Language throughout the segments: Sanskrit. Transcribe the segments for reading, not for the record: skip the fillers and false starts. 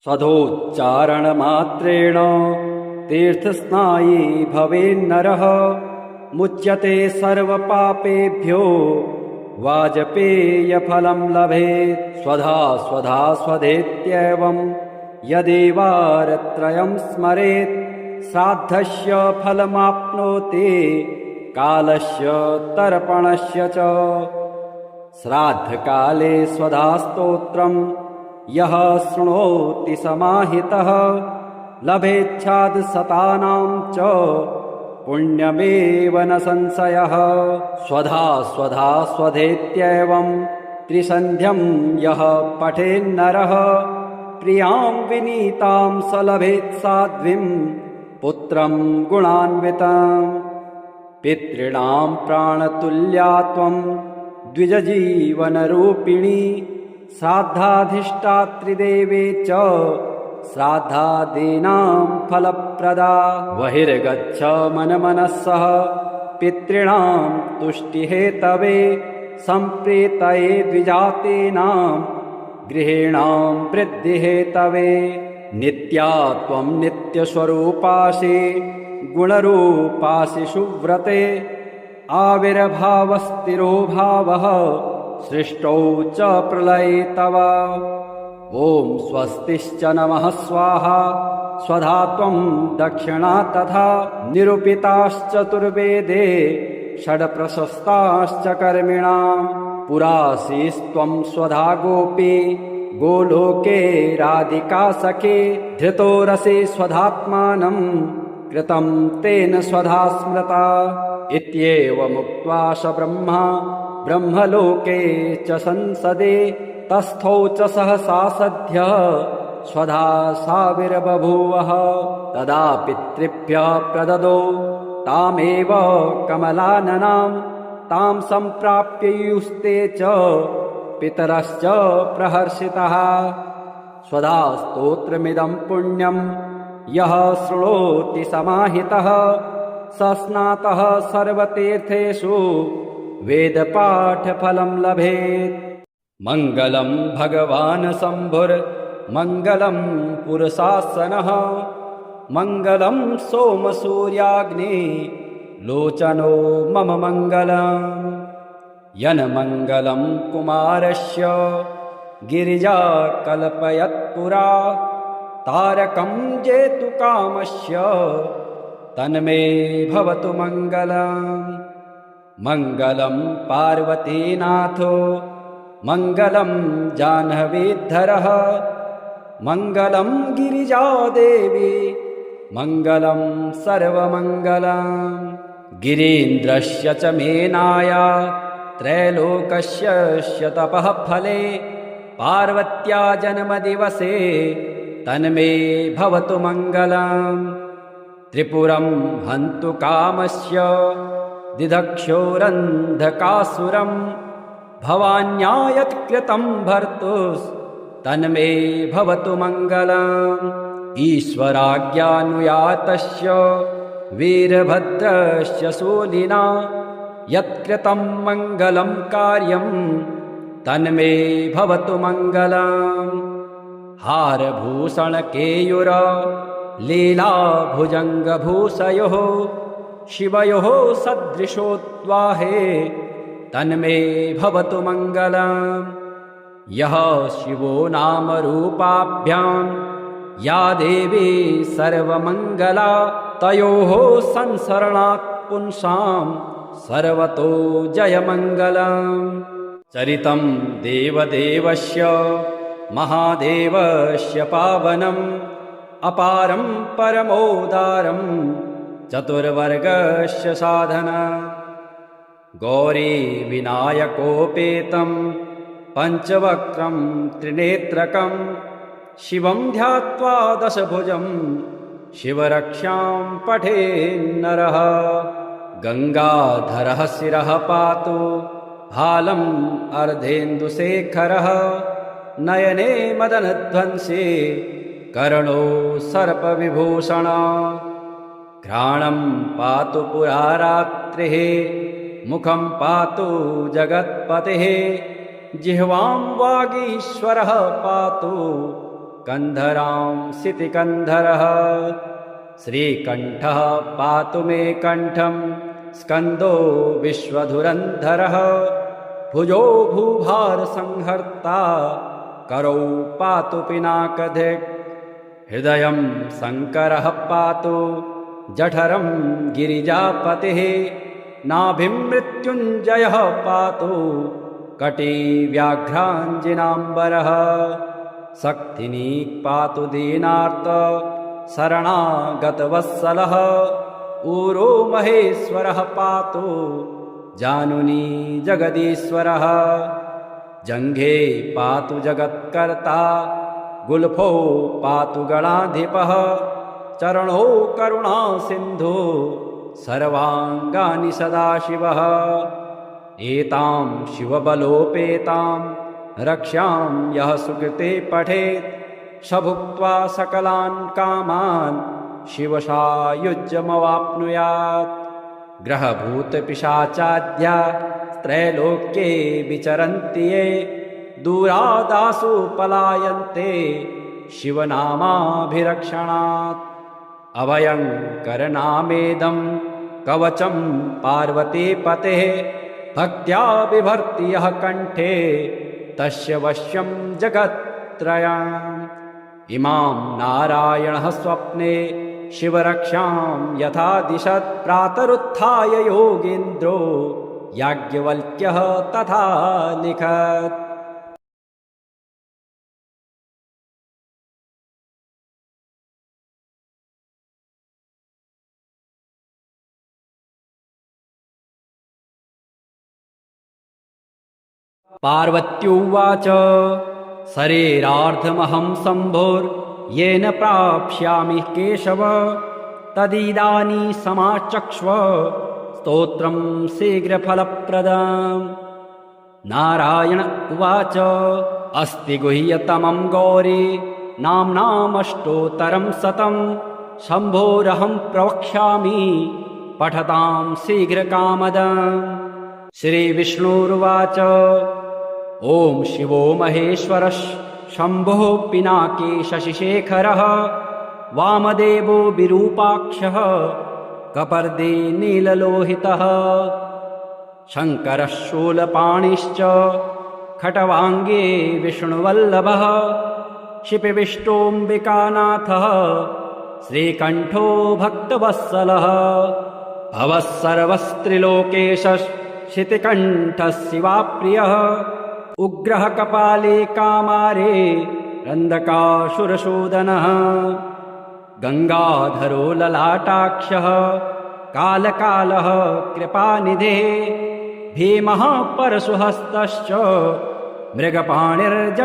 स्वधोच्चारणमात्रेण तीर्थस्नायी भवेन्नरः मुच्यते सर्वपापेभ्यो वाजपेयफलं लभेत्। स्वधा स्वधा स्वधेत्येवं यदेवारत्रयं स्मरेत् श्राद्धस्य फलमाप्नोति कालस्य तर्पणस्य च। श्राद्धकाले स्वधास्तोत्रं यः शृणोति समाहितः लभेच्छादशतानां च पुण्यमेव न संशयः। स्वधा स्वधा स्वधेत्येवं त्रिसन्ध्यं यः पठेन्नरः प्रियां विनीतां स लभेत् साध्वीं पुत्रं गुणान्वितं। पितॄणां प्राणतुल्या त्वं द्विजजीवनरूपिणी श्राद्धाधिष्ठात्रिदेवे च श्राद्धादीनां फलप्रदा। बहिर्गच्छ मनमनसः पितॄणां तुष्टिहेतवे सम्प्रीतये द्विजातीनां गृहीणां वृद्धिहेतवे। नित्या त्वं नित्यस्वरूपासि गुणरूपासि सुव्रते आविर्भावस्थिरो भावः सृष्टौ च प्रलये तव। ॐ स्वस्तिश्च नमः स्वाहा स्वधा त्वं दक्षिणा तथा निरूपिताश्चतुर्वेदे षड्प्रशस्ताश्च कर्मिणां। पुरासीस्त्वं स्वधा गोपी गोलोके राधिका सखे धृतो रसे स्वधात्मानं कृतं तेन स्वधा स्मृता। इत्येवमुक्त्वा स ब्रह्मा ब्रह्मलोके च संसदे तस्थौ च सहसा सद्यः स्वधा साविर्बभूवः। तदा पितृभ्यः प्रददौ तामेव कमलाननां तां सम्प्राप्य युस्ते च पितरश्च प्रहर्षितः। स्वधा स्तोत्रमिदं पुण्यं यः शृणोति समाहितः स स्नातः सर्वतीर्थेषु वेदपाठफलं लभेत्। मङ्गलं भगवान् शम्भुर्मङ्गलं पुरुषासनः मङ्गलं सोमसूर्याग्निलोचनो मम मङ्गलम्। यन्मङ्गलं कुमारस्य गिरिजा कल्पयत्पुरा तारकं जेतुकामस्य तन्मे भवतु मङ्गलम्। मङ्गलं पार्वतीनाथो मङ्गलं जाह्नवीधरः मङ्गलं गिरिजादेवी मङ्गलं सर्वमङ्गलम्। गिरीन्द्रस्य च मेनाया त्रैलोकस्य तपः फले पार्वत्या जन्मदिवसे तन्मे भवतु मङ्गलम्। त्रिपुरं हन्तु कामस्य दिदक्षोरन्धकासुरं भवान्या यत्कृतं भर्तुस्तन्मे भवतु मङ्गलम्। ईश्वराज्ञानुयातस्य वीरभद्रस्य शूलिना यत्कृतं मङ्गलं कार्यं तन्मे भवतु मङ्गलम्। हारभूषणकेयूर लीलाभुजङ्गभूषयोः शिवयोः सदृशोद्वाहे तन्मे भवतु मङ्गलम्। यः शिवो नाम रूपाभ्यां या देवी सर्वमङ्गला तयोः संसरणात् पुंसां सर्वतो जयमङ्गलम्। चरितं देवदेवस्य महादेवस्य पावनम् अपारं परमोदारं चतुर्वर्गस्य साधना। गौरी विनायकोपेतं पञ्चवक्त्रं त्रिनेत्रकं शिवं ध्यात्वा दशभुजं शिवरक्षां पठेन्नरः। गङ्गाधरः शिरः पातु हालम् अर्धेन्दुशेखरः नयने मदनध्वंसे कर्णो सर्पविभूषण। घ्राणं पातु पुरारात्रिः मुखं पातु जगत्पतिः जिह्वां वागीश्वरः पातु कन्धरांसितिकन्धरः श्रीकण्ठः पातु मे कण्ठं स्कन्दो विश्वधुरन्धरः भुजो भूभारसंहर्ता करौ पातु पिनाकधिक् हृदयं शङ्करः पातु जठरं गिरिजापतिः नाभिं मृत्युञ्जयः पातु कटी व्याघ्राञ्जिनाम्बरः शक्तिनीक् पातु दीनार्त शरणागतवत्सलः ऊरो महेश्वरः पातु जानुनी जगदीश्वरः जङ्घे पातु जगत्कर्ता गुल्फो पातु गणाधिपः चरणो करुणा सिन्धु सर्वाङ्गानि सदाशिवः एतां शिवबलोपेतां रक्ष्यां यः सुकृते पठेत् स भुक्त्वा सकलान् कामान् शिवसायुज्यमवाप्नुयात् ग्रहभूतपिशाचाद्या त्रैलोक्ये विचरन्ति ये दूरादासु पलायन्ते शिवनामाभिरक्षणात् अभयङ्करनामेदं कवचं पार्वतीपतेः भक्त्या बिभर्ति यः कण्ठे तस्य वश्यं जगत्त्रयम् इमां नारायणः स्वप्ने शिवरक्षां यथा दिशत् प्रातरुत्थाय योगीन्द्रो याज्ञवल्क्यः तथा लिखत्। पार्वत्युवाच शरीरार्धमहं शम्भोर्येन प्राप्स्यामि केशव तदिदानीं समाचक्ष्व स्तोत्रं शीघ्रफलप्रदम्। नारायण उवाच अस्ति गुह्यतमं गौरी नाम्नामष्टोत्तरं शतं शम्भोरहं प्रवक्ष्यामि पठतां शीघ्रकामदम्। श्रीविष्णुरुवाच ॐ शिवो महेश्वरः शम्भुः पिनाकी शशिशेखरः वामदेवो विरूपाक्षः कपर्दी नीललोहितः शङ्करः शूलपाणिश्च खट्वाङ्गे विष्णुवल्लभः शिपिविष्टोऽम्बिकानाथः श्रीकण्ठो भक्तवत्सलः भवः सर्वस्त्रिलोकेशः शितिकण्ठः शिवाप्रियः उग्रः कपाले कामारे रन्दकासुरशोदनः गङ्गाधरो ललाटाक्षः कालकालः कृपानिधिः भीमः परशुहस्तश्च मृगपाणिर्जटाधरः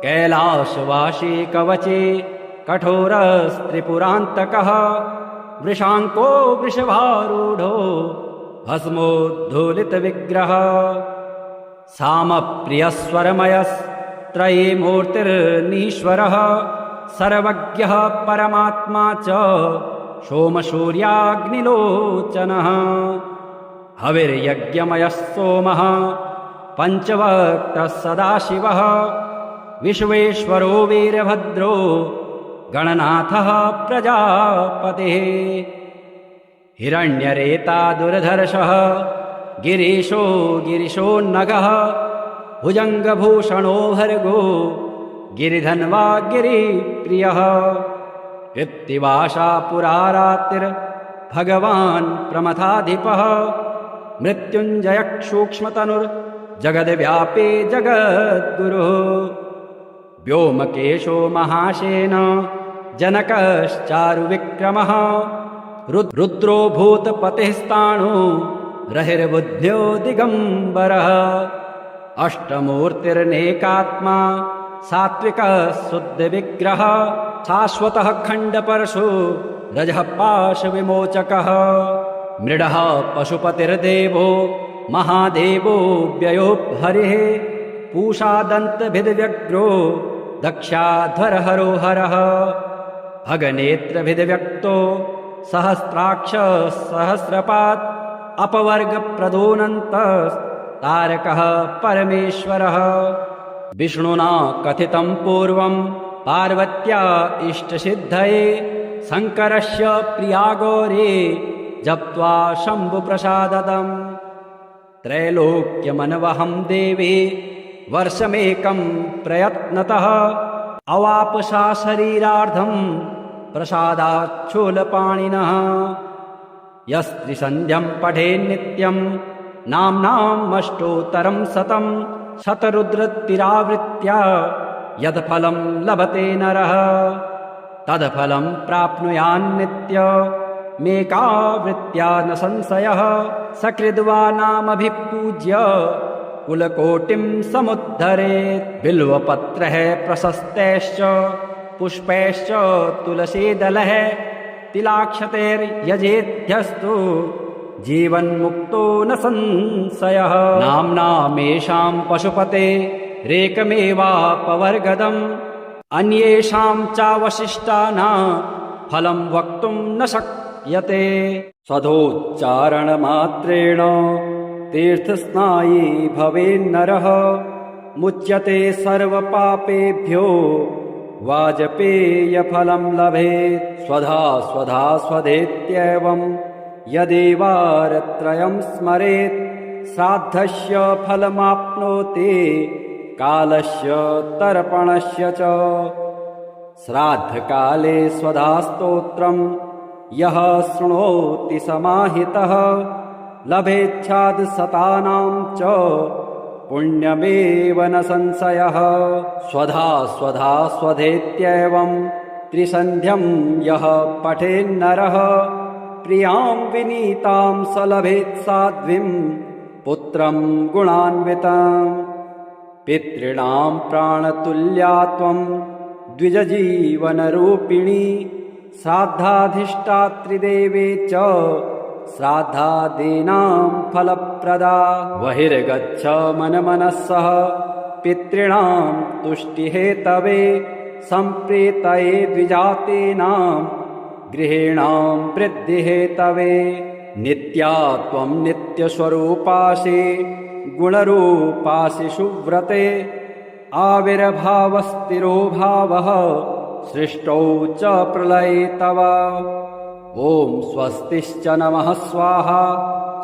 कैलासवासी कवचे कठोरस्त्रिपुरान्तकः वृषाङ्को वृषभारूढो भस्मोद्धूलितविग्रहः सामप्रियस्वरमयस्त्रयी मूर्तिर्नीश्वरः सर्वज्ञः परमात्मा च सोमसूर्याग्निलोचनः हविर्यज्ञमयः सोमः पञ्चवक्त्रः सदाशिवः विश्वेश्वरो वीरभद्रो गणनाथः प्रजापतिः हिरण्यरेता दुर्धर्षः गिरीशो गिरिशोन्नगः भुजङ्गभूषणो भर्गो गिरिधन्वा गिरिप्रियः कृत्तिवासा पुरारात्रिर्भगवान् प्रमथाधिपः मृत्युञ्जयः सूक्ष्मतनुर्जगद्व्यापी जगद्गुरुः व्योमकेशो महासेन जनकश्चारुविक्रमः रुद्रो भूतपतिस्ताणु रहिर्बुद्ध्यो दिगम्बरः अष्टमूर्तिर्नेकात्मा सात्विकः शुद्धविग्रहः शाश्वतः खण्डपरशु रजः पाशविमोचकः मृडः पशुपतिर्देवो महादेवो व्ययो हरिः पूषादन्तभिद्व्यग्रो दक्षाध्वरहरो हरः भगनेत्रभिद्व्यक्तो सहस्राक्ष सहस्रपात् अपवर्गप्रदोऽनन्तः तारकः परमेश्वरः विष्णुना कथितं पूर्वं पार्वत्या इष्टसिद्धये शङ्करस्य प्रिया गौरी जप्त्वा शम्भुप्रसादम् त्रैलोक्यमनवहं देवी वर्षमेकं प्रयत्नतः अवापसा शरीरार्धं प्रसादाच्छूलपाणिनः यस्त्रिसन्ध्यं पठेन्नित्यं नाम्नामष्टोत्तरं शतं शतरुद्रतिरावृत्या यत्फलं लभते नरः तत्फलं प्राप्नुयान्नित्यमेकावृत्त्या न संशयः सकृद्वा नामभिपूज्य कुलकोटिं समुद्धरेत् बिल्वपत्रः प्रशस्तैश्च पुष्पैश्च तुलसीदलः तिलाक्षतैर्यजेध्यस्तु जीवन्मुक्तो न संशयः नाम्नामेषां पशुपते रेकमेवापवर्गदम् अन्येषां चावशिष्टानां फलं वक्तुं न शक्यते स्वधोच्चारणमात्रेण तीर्थस्नायी भवेन्नरः मुच्यते सर्वपापेभ्यो वाजपेयफलं लभेत् स्वधा स्वधा स्वधेत्येवं यदेवारत्रयं स्मरेत् श्राद्धस्य फलमाप्नोति कालस्य तर्पणस्य च श्राद्धकाले स्वधास्तोत्रं यः शृणोति समाहितः लभेच्छादशतानां च पुण्यमेव न संशयः स्वधा स्वधा स्वधेत्येवं त्रिसन्ध्यं यः पठेन्नरः प्रियां विनीतां स लभेत् साध्वीं पुत्रं गुणान्विताम् पितॄणां प्राणतुल्या त्वं द्विजजीवनरूपिणी श्राद्धाधिष्ठात्रिदेवे च श्राद्धादीनां फलप्रदा बहिर्गच्छ मनमनस्सः पितॄणां तुष्टिहेतवे सम्प्रीतये द्विजातीनां गृहीणां वृद्धिहेतवे नित्या त्वं नित्यस्वरूपासि गुणरूपासि सुव्रते आविर्भावस्थिरो भावः सृष्टौ च प्रलये तव ॐ स्वस्तिश्च नमः स्वाहा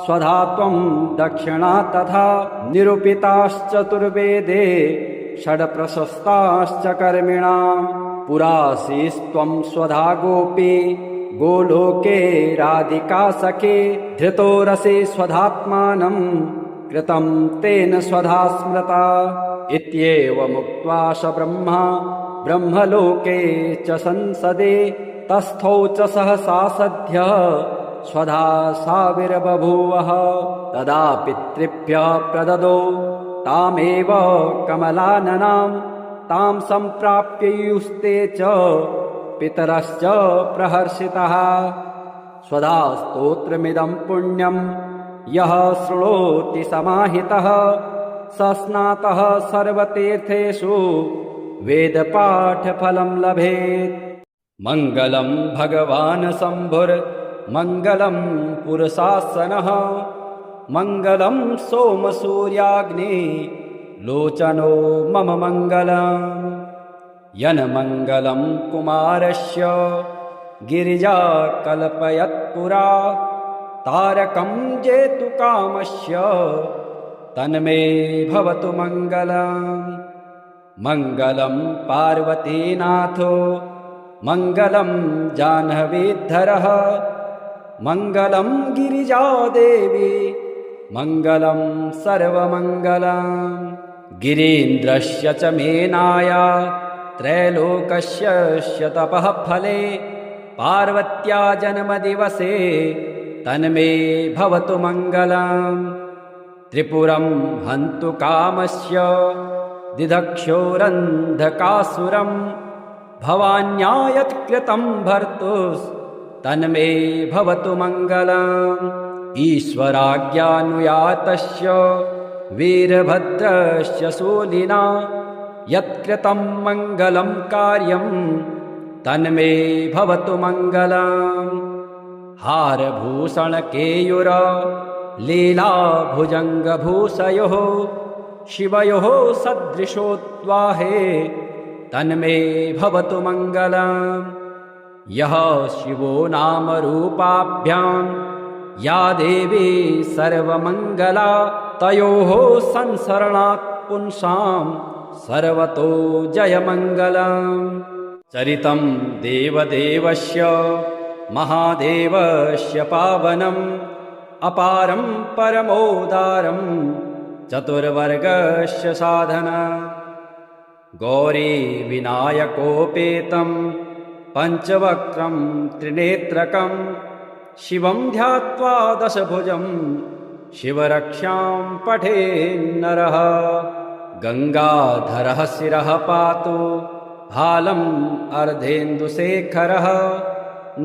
स्वधा त्वं दक्षिणा तथा निरूपिताश्चतुर्वेदे षड्प्रशस्ताश्च कर्मिणां पुरासीस्त्वं स्वधा गोपी गोलोके राधिका सखे धृतो रसे स्वधात्मानं कृतं तेन स्वधा स्मृता इत्येवमुक्त्वा स ब्रह्मा ब्रह्मलोके च संसदे तस्थौ च सहसा सद्यः स्वधा साविर्बभूवः तदा पितृभ्यः प्रददो तामेव कमलाननां तां सम्प्राप्ययुस्ते च पितरश्च प्रहर्षितः स्वधा स्तोत्रमिदं पुण्यं यः शृणोति समाहितः स स्नातः सर्वतीर्थेषु वेदपाठफलं लभेत् मङ्गलं भगवान् शम्भुर्मङ्गलं पुरुषासनः मङ्गलं सोमसूर्याग्नि लोचनो मम मङ्गलम् यन्मङ्गलं कुमारस्य गिरिजा कल्पयत्पुरा तारकं जेतुकामस्य तन्मे भवतु मङ्गलम् मङ्गलं पार्वतीनाथो मङ्गलं जाह्नवीधरः मङ्गलं गिरिजादेवी मङ्गलं सर्वमङ्गलम् गिरीन्द्रस्य च मेनाया त्रैलोकस्य तपः फले पार्वत्या जन्मदिवसे तन्मे भवतु मङ्गलम् त्रिपुरं हन्तु कामस्य दिदक्षोरन्धकासुरं भवान्या यत्कृतं भर्तुस्तन्मे भवतु मङ्गलम् ईश्वराज्ञानुयातस्य वीरभद्रस्य शूलिना यत्कृतं मङ्गलं कार्यं तन्मे भवतु मङ्गलम् हारभूषणकेयूर लीलाभुजङ्गभूषयोः शिवयोः सदृशोद्वाहे तन्मे भवतु मङ्गलम्। यः शिवो नाम रूपाभ्यां या देवी सर्वमङ्गला तयोः संसरणात् पुंसां सर्वतो जयमङ्गलम्। चरितं देवदेवस्य महादेवस्य पावनम् अपारं परमोदारं चतुर्वर्गस्य साधना। गौरी विनायकोपेतं पञ्चवक्त्रं त्रिनेत्रकं शिवं ध्यात्वा दशभुजं शिवरक्षां पठेन्नरः। गङ्गाधरः शिरः पातु भालम् अर्धेन्दुशेखरः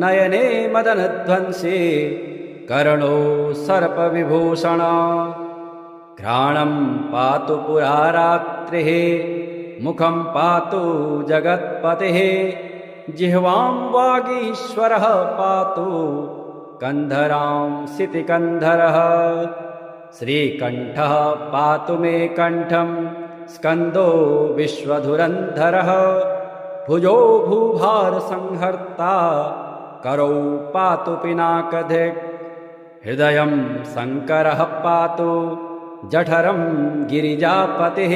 नयने मदनध्वंसे कर्णो सर्पविभूषण। घ्राणं पातु पुरारात्रिः मुखं पातु जगत्पतिः जिह्वां वागीश्वरः पातु कन्धरां सितिकन्धरः। श्रीकण्ठः पातु मे कण्ठं स्कन्दो विश्वधुरन्धरः भुजो भूभारसंहर्ता करौ पातु पिनाकधिक्। हृदयं शङ्करः पातु जठरं गिरिजापतिः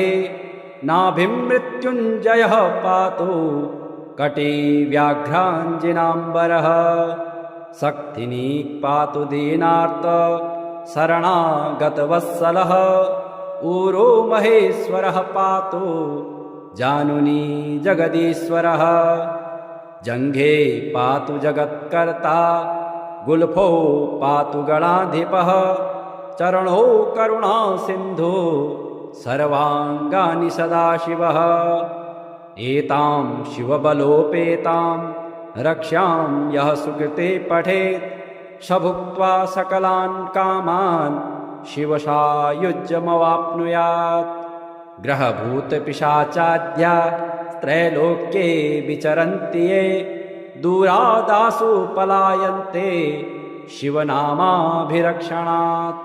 नाभिं मृत्युञ्जयः पातु कटी व्याघ्राञ्जिनाम्बरः। शक्तिनी पातु दीनार्त शरणागतवत्सलः ऊरो महेश्वरः पातु जानुनी जगदीश्वरः। जङ्घे पातु जगत्कर्ता गुल्फो पातु गणाधिपः चरणो करुणा सिन्धु सर्वाङ्गानि सदाशिवः। एतां शिवबलोपेतां रक्ष्यां यः सुकृते पठेत् स भुक्त्वा सकलान् कामान् शिवसायुज्यमवाप्नुयात्। ग्रहभूतपिशाचाद्या त्रैलोक्ये विचरन्ति ये दूरादासु पलायन्ते शिवनामाभिरक्षणात्।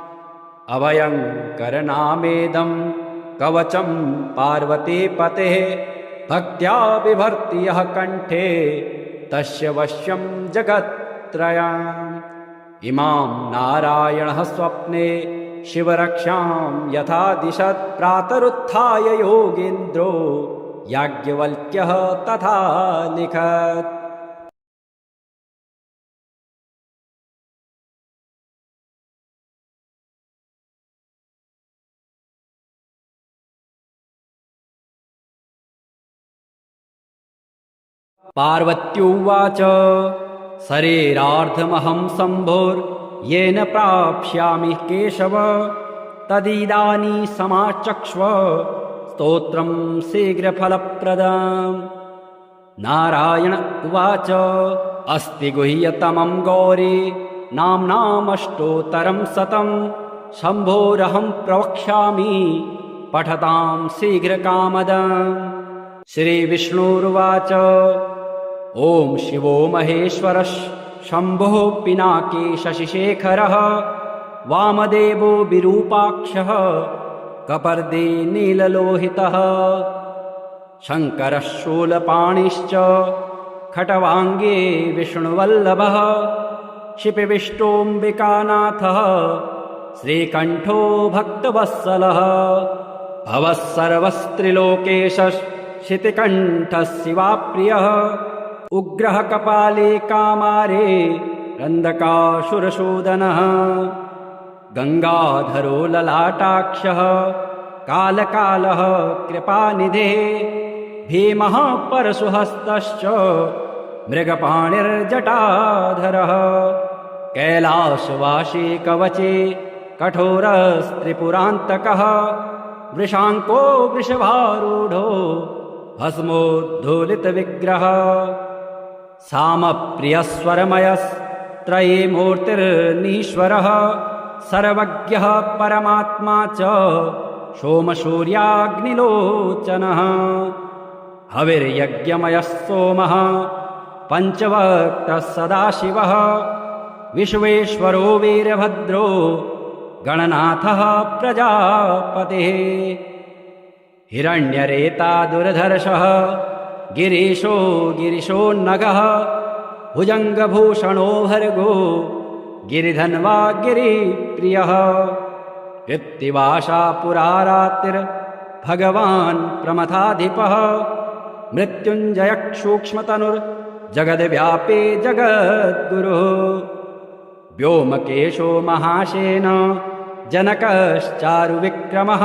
अभयङ्करनामेदं कवचं पार्वतीपतेः भक्त्या बिभर्ति यः कण्ठे तस्य वश्यं जगत्त्रयम्। इमां नारायणः स्वप्ने शिवरक्षां यथा दिशत् प्रातरुत्थाय योगीन्द्रो याज्ञवल्क्यः तथा लिखत्। पार्वत्युवाच शरीरार्धमहं शम्भोर्येन प्राप्स्यामि केशव तदिदानी समाचक्ष्व स्तोत्रं शीघ्रफलप्रदम्। नारायण उवाच अस्ति गुह्यतमं गौरी नाम्नामष्टोत्तरं शतं शम्भोरहं प्रवक्ष्यामि पठतां शीघ्रकामदम्। श्रीविष्णुरुवाच ॐ शिवो महेश्वरः शम्भुः पिनाकी शशिशेखरः वामदेवो विरूपाक्षः कपर्दी नीललोहितः शङ्करः शूलपाणिश्च खटवाङ्गे विष्णुवल्लभः शिपिविष्टोऽम्बिकानाथः श्रीकण्ठो भक्तवत्सलः भवः सर्वस्त्रिलोकेशः शितिकण्ठः शिवाप्रियः उग्रः कपाले कामारे रन्दकासुरसूदनः गङ्गाधरो ललाटाक्षः कालकालः कृपानिधिः भीमः परशुहस्तश्च मृगपाणिर्जटाधरः कैलासवासी कवचे कठोरस्त्रिपुरान्तकः वृषाङ्को वृषभारूढो भस्मोद्धूलितविग्रहः सामप्रियस्वरमयस्त्रयीमूर्तिर्नीश्वरः सर्वज्ञः परमात्मा च सोमसूर्याग्निलोचनः हविर्यज्ञमयः सोमः पञ्चवक्त्रः सदाशिवः विश्वेश्वरो वीरभद्रो गणनाथः प्रजापतिः हिरण्यरेता दुर्धर्षः गिरीशो गिरिशोन्नगः भुजङ्गभूषणो भर्गो गिरिधन्वा गिरिप्रियः इत्तिवासा पुरारात्रिर्भगवान् प्रमथाधिपः मृत्युञ्जयः सूक्ष्मतनुर्जगद्व्यापी जगद्गुरुः व्योमकेशो महासेन जनकश्चारुविक्रमः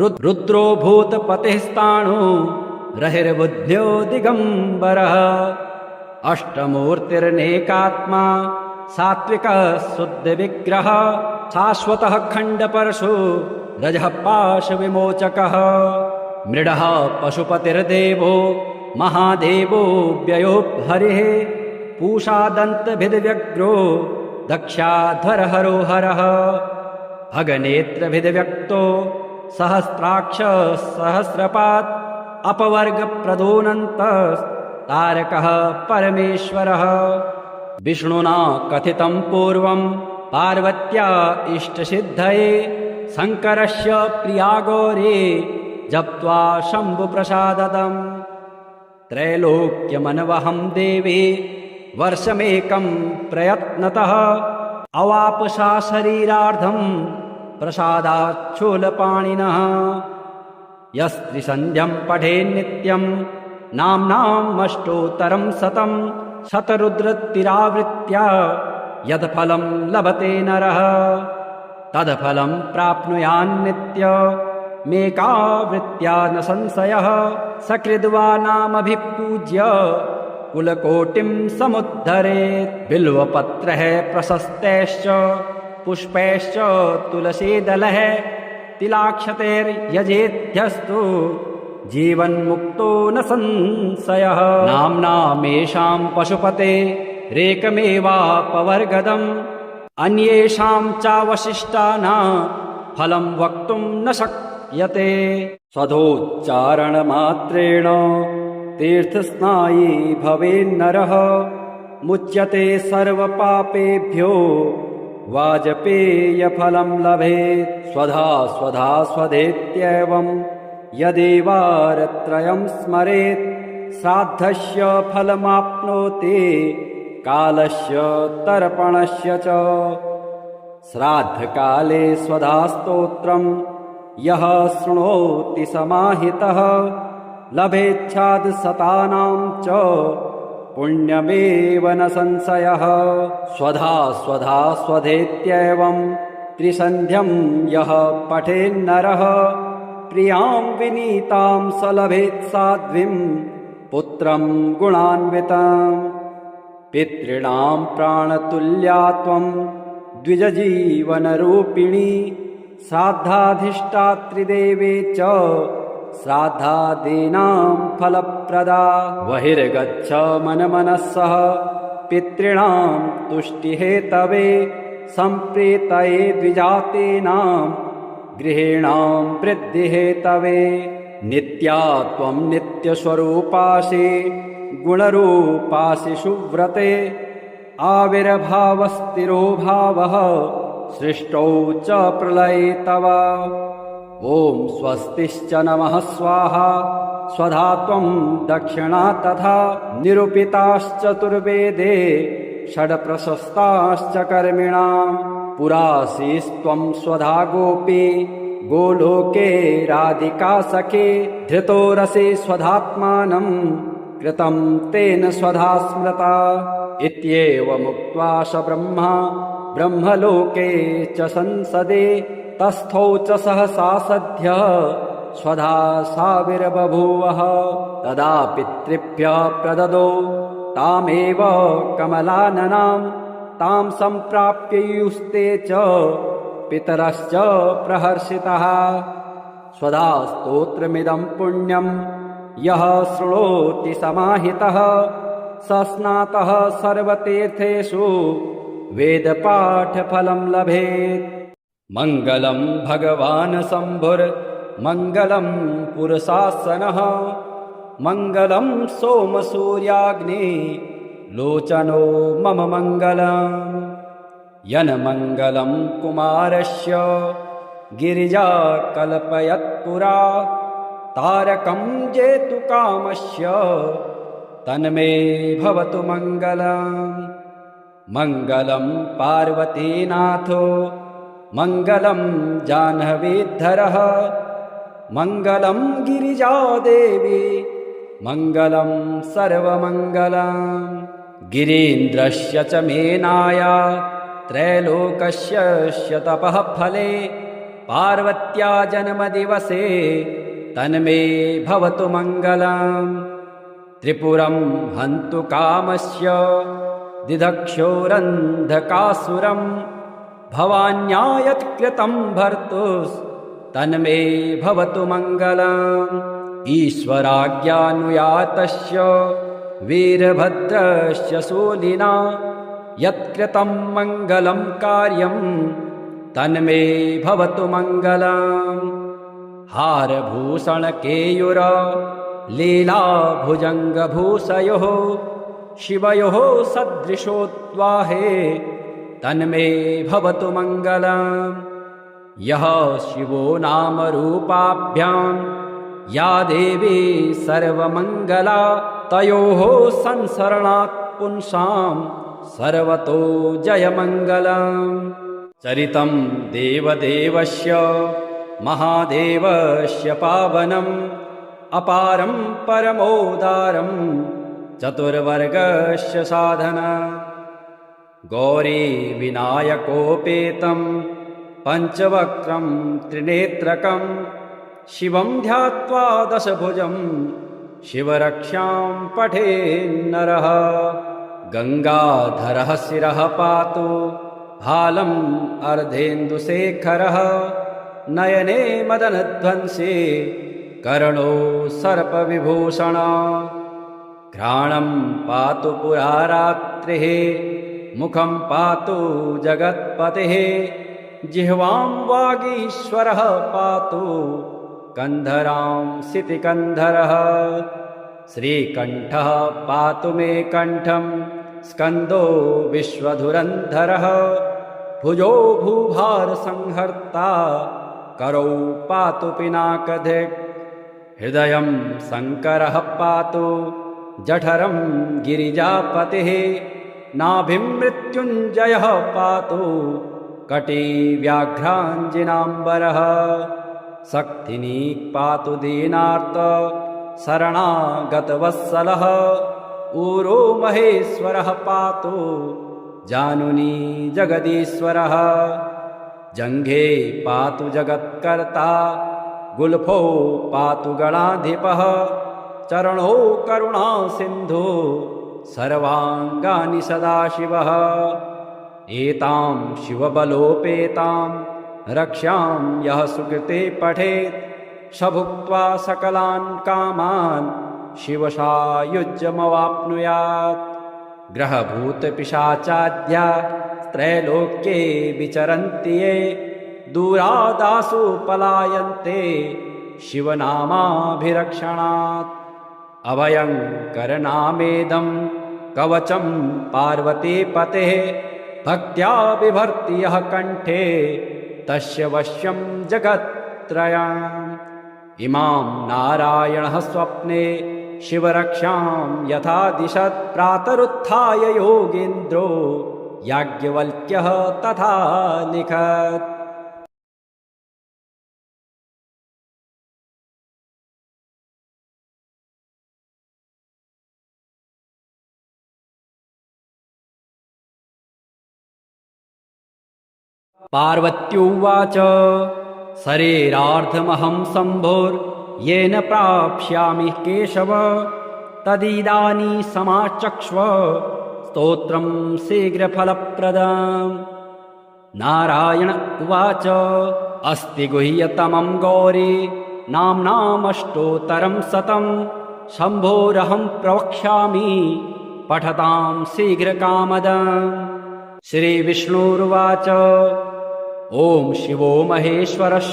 रुद्रो भूतपतिस्ताणो रहिर्बुद्ध्यो दिगम्बरः अष्टमूर्तिर्नेकात्मा सात्विकः शुद्धविग्रहः शाश्वतः खण्डपरशो रजः पाशविमोचकः मृडः पशुपतिर्देवो महादेवो व्ययो हरिः पूषादन्तभिद्व्यग्रो दक्षाध्वरहरो हरः भगनेत्रभिद्व्यक्तो सहस्राक्ष सहस्रपात् अपवर्गप्रदोऽनन्तस्तारकः परमेश्वरः विष्णुना कथितं पूर्वं पार्वत्या इष्टसिद्धये शङ्करस्य प्रिया गौरी जप्त्वा शम्भुप्रसाददम् त्रैलोक्यमनवहं देवी वर्षमेकं प्रयत्नतः अवापसा शरीरार्धं प्रसादाच्छूलपाणिनः यस्त्रिसन्ध्यं पठेन्नित्यं नाम्नामष्टोत्तरं शतं शतरुद्रतिरावृत्या यत्फलं लभते नरः तत्फलं प्राप्नुयान्नित्यमेकावृत्त्या न संशयः सकृद्वा नामभिपूज्य कुलकोटिं समुद्धरेत् बिल्वपत्रः प्रशस्तैश्च पुष्पैश्च तुलसीदलः तिलाक्षतैर्यजेध्यस्तु जीवन्मुक्तो न संशयः नाम्नामेषां पशुपते रेकमेवापवर्गदम् अन्येषां चावशिष्टानां फलं वक्तुं न शक्यते स्वधोच्चारणमात्रेण तीर्थस्नायी भवेन्नरः मुच्यते सर्वपापेभ्यो वाजपेयफलं लभेत् स्वधा स्वधा स्वधेत्येवं यदेवारत्रयं स्मरेत् श्राद्धस्य फलमाप्नोति कालस्य तर्पणस्य च श्राद्धकाले स्वधास्तोत्रं यः शृणोति समाहितः लभेच्छादशतानां च पुण्यमेव न संशयः स्वधा स्वधा स्वधेत्येवं त्रिसन्ध्यं यः पठेन्नरः प्रियां विनीतां स लभेत् साध्वीं पुत्रं गुणान्विताम् पितॄणां प्राणतुल्या त्वं द्विजजीवनरूपिणी श्राद्धाधिष्ठात्रिदेवे च श्राद्धादीनां फलप्रदा बहिर्गच्छ मनमनस्सः पितॄणां तुष्टिहेतवे सम्प्रीतये द्विजातीनां गृहीणां वृद्धिहेतवे नित्या त्वं नित्यस्वरूपासि गुणरूपासि सुव्रते आविर्भावस्थिरो भावः सृष्टौ च प्रलये तव ॐ स्वस्तिश्च नमः स्वाहा स्वधा त्वं दक्षिणा तथा निरूपिताश्चतुर्वेदे षड्प्रशस्ताश्च कर्मिणां पुरासीस्त्वं स्वधा गोपी गोलोके राधिका सखे धृतो रसे स्वधात्मानं कृतं तेन स्वधा स्मृता इत्येवमुक्त्वा स ब्रह्मा ब्रह्मलोके च संसदे तस्थौ च सहसा सद्यः स्वधा साविर्बभूवः तदा पितृभ्यः प्रददो तामेव कमलाननां तां सम्प्राप्ययुस्ते च पितरश्च प्रहर्षितः स्वधा स्तोत्रमिदं पुण्यं यः शृणोति समाहितः स स्नातः सर्वतीर्थेषु वेदपाठफलं लभेत् मङ्गलं भगवान् शम्भुर्मङ्गलं पुरुषासनः मङ्गलं सोमसूर्याग्नि लोचनो मम मङ्गलम् यन्मङ्गलं कुमारस्य गिरिजा कल्पयत्पुरा तारकं जेतु कामस्य तन्मे भवतु मङ्गलम्। मङ्गलं पार्वतीनाथो मङ्गलं जाह्नवीधरः मङ्गलं गिरिजादेवी मङ्गलं सर्वमङ्गलम्। गिरीन्द्रस्य च मेनाया त्रैलोकस्य तपः फले पार्वत्या जन्मदिवसे तन्मे भवतु मङ्गलम्। त्रिपुरं हन्तु कामस्य दिदक्षोरन्धकासुरं भवान्या यत्कृतं भर्तुस्तन्मे भवतु मङ्गलम्। ईश्वराज्ञानुयातस्य वीरभद्रस्य शूलिना यत्कृतं मङ्गलं कार्यं तन्मे भवतु मङ्गलम्। हारभूषणकेयूर लीलाभुजङ्गभूषयोः शिवयोः सदृशोद्वाहे तन्मे भवतु मङ्गलम्। यः शिवो नामरूपाभ्यां या देवी सर्वमङ्गला तयोः संसरणात् पुंसां सर्वतो जयमङ्गलम्। चरितं देवदेवस्य महादेवस्य पावनम् अपारं परमोदारं चतुर्वर्गस्य साधना। गौरी विनायकोपेतं पञ्चवक्त्रं त्रिनेत्रकं शिवं ध्यात्वा दशभुजं शिवरक्षां पठेन्नरः। गङ्गाधरः शिरः पातु हालम् अर्धेन्दुशेखरः नयने मदनध्वंसे कर्णो सर्पविभूषण। घ्राणं पातु पुरारात्रिः मुखं पातु जगत्पतिः जिह्वां वागीश्वरः पातु कन्धरां सितिकन्धरः। श्रीकण्ठः पातु मे कण्ठं स्कन्दो विश्वधुरन्धरः भुजो भूभारसंहर्ता करौ पातु पिनाकधिक्। हृदयं शङ्करः पातु जठरं गिरिजापतिः नाभिं मृत्युञ्जयः पातु कटिव्याघ्राञ्जिनाम्बरः। शक्तिनी पातु दीनार्त शरणागतवत्सलः ऊरो महेश्वरः पातु जानुनी जगदीश्वरः। जङ्घे पातु जगत्कर्ता गुल्फो पातु गणाधिपः चरणो करुणा सिन्धु सर्वाङ्गानि सदाशिवः। एतां शिवबलोपेतां रक्ष्यां यः सुकृते पठेत् स भुक्त्वा सकलान् कामान् शिवसायुज्यमवाप्नुयात्। ग्रहभूतपिशाचाद्या त्रैलोक्ये विचरन्ति ये दूरादासु पलायन्ते शिवनामाभिरक्षणात्। अभयङ्करनामेदं कवचं पार्वतीपतेः भक्त्या बिभर्ति यः कण्ठे तस्य वश्यं जगत्त्रयम्। इमां नारायणः स्वप्ने शिवरक्षां यथा दिशत् प्रातरुत्थाय योगीन्द्रो याज्ञवल्क्यः तथा लिखत्। पार्वत्युवाच शरीरार्धमहं शम्भोर्येन प्राप्स्यामि केशव तदिदानीं समाचक्ष्व स्तोत्रं शीघ्रफलप्रदम्। नारायण उवाच अस्ति गुह्यतमं गौरी नाम्नामष्टोत्तरं शतं शम्भोरहं प्रवक्ष्यामि पठतां शीघ्रकामदम्। श्रीविष्णुरुवाच ॐ शिवो महेश्वरः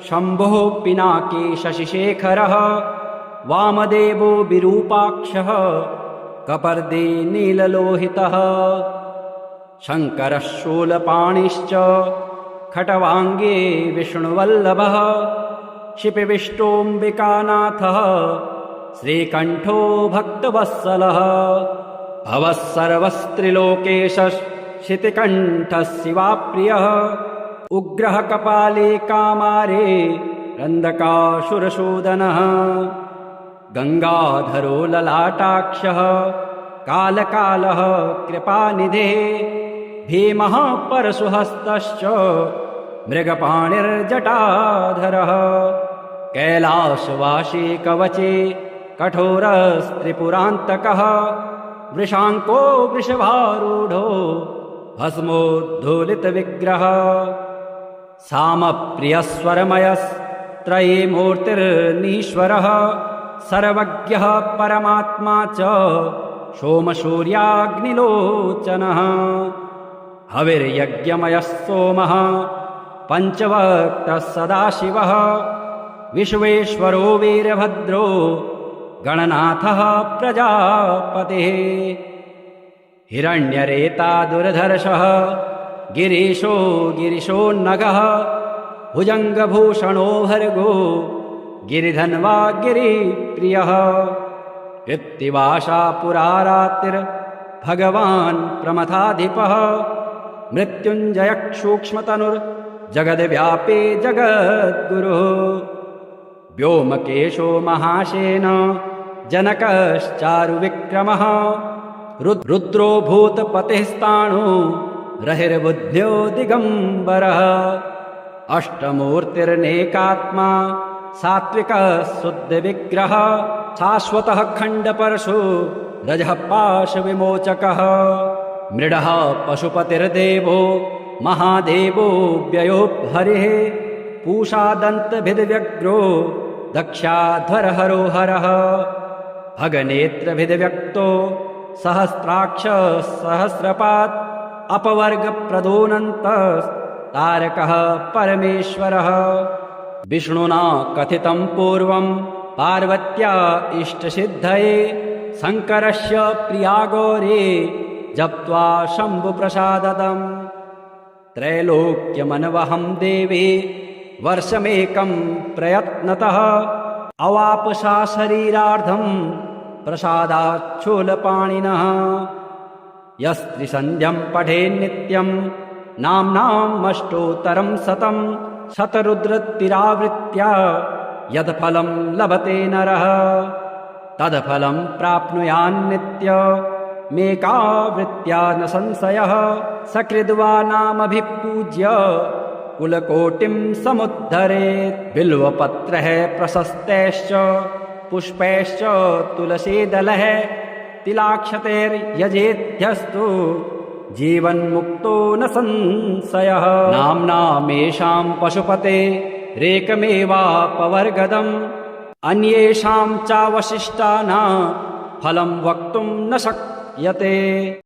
शम्भुः पिनाकी शशिशेखरः वामदेवो विरूपाक्षः कपर्दी नीललोहितः शङ्करः शूलपाणिश्च खट्वाङ्गे विष्णुवल्लभः क्षिपिविष्टोऽम्बिकानाथः श्रीकण्ठो भक्तवत्सलः भवः सर्वस्त्रिलोकेशः शितिकण्ठः शिवाप्रियः उग्रः कपाले कामारे रन्दकासुरसूदनः गङ्गाधरो ललाटाक्षः कालकालः कृपानिधिः भीमः परशुहस्तश्च मृगपाणिर्जटाधरः कैलासवासी कवचे कठोरस्त्रिपुरान्तकः वृषाङ्को वृषभारूढो भस्मोद्धूलितविग्रहः सामप्रियस्वरमयस्त्रयीमूर्तिर्नीश्वरः सर्वज्ञः परमात्मा च सोमसूर्याग्निलोचनः हविर्यज्ञमयः सोमः पञ्चवक्त्रः सदाशिवः विश्वेश्वरो वीरभद्रो गणनाथः प्रजापतिः हिरण्यरेता दुर्धर्षः गिरीशो गिरिशोन्नगः भुजङ्गभूषणो भर्गो गिरिधन्वा गिरिप्रियः कृत्तिवासा पुरारात्रिर्भगवान् प्रमथाधिपः मृत्युञ्जयः सूक्ष्मतनुर्जगद्व्यापी जगद्गुरुः व्योमकेशो महासेन जनकश्चारुविक्रमः रुद्रो भूतपतिस्ताणो रहिर्बुद्ध्यो दिगम्बरः अष्टमूर्तिर्नेकात्मा सात्विकः शुद्धविग्रहः शाश्वतः खण्डपरशु रजः पाशविमोचकः मृडः पशुपतिर्देवो महादेवो व्ययो हरिः पूषादन्तभिद्व्यग्रो दक्षाध्वरहरो हरः भगनेत्रभिद्व्यक्तो सहस्राक्ष सहस्रपात् अपवर्गप्रदोऽनन्तस्तारकः परमेश्वरः विष्णुना कथितं पूर्वं पार्वत्या इष्टसिद्धये शङ्करस्य प्रिया गौरी जप्त्वा शम्भुप्रसाददम् त्रैलोक्यमनवहं देवी वर्षमेकं प्रयत्नतः अवापसा शरीरार्धं प्रसादाच्छूलपाणिनः यस्त्रिसन्ध्यं पठेन्नित्यं नाम्नामष्टोत्तरं शतं शतरुद्रतिरावृत्या यत्फलं लभते नरः तत्फलं प्राप्नुयान्नित्यमेकावृत्त्या न संशयः सकृद्वा नामभिपूज्य कुलकोटिं समुद्धरेत् बिल्वपत्रः प्रशस्तैश्च पुष्पैश्च तुलसीदलः तिलाक्षतैर्यजेद्यस्तु जीवन्मुक्तो न संशयः नाम्नामेषां पशुपते रेकमेवापवर्गदम् अन्येषां चावशिष्टानां फलं वक्तुं न शक्यते।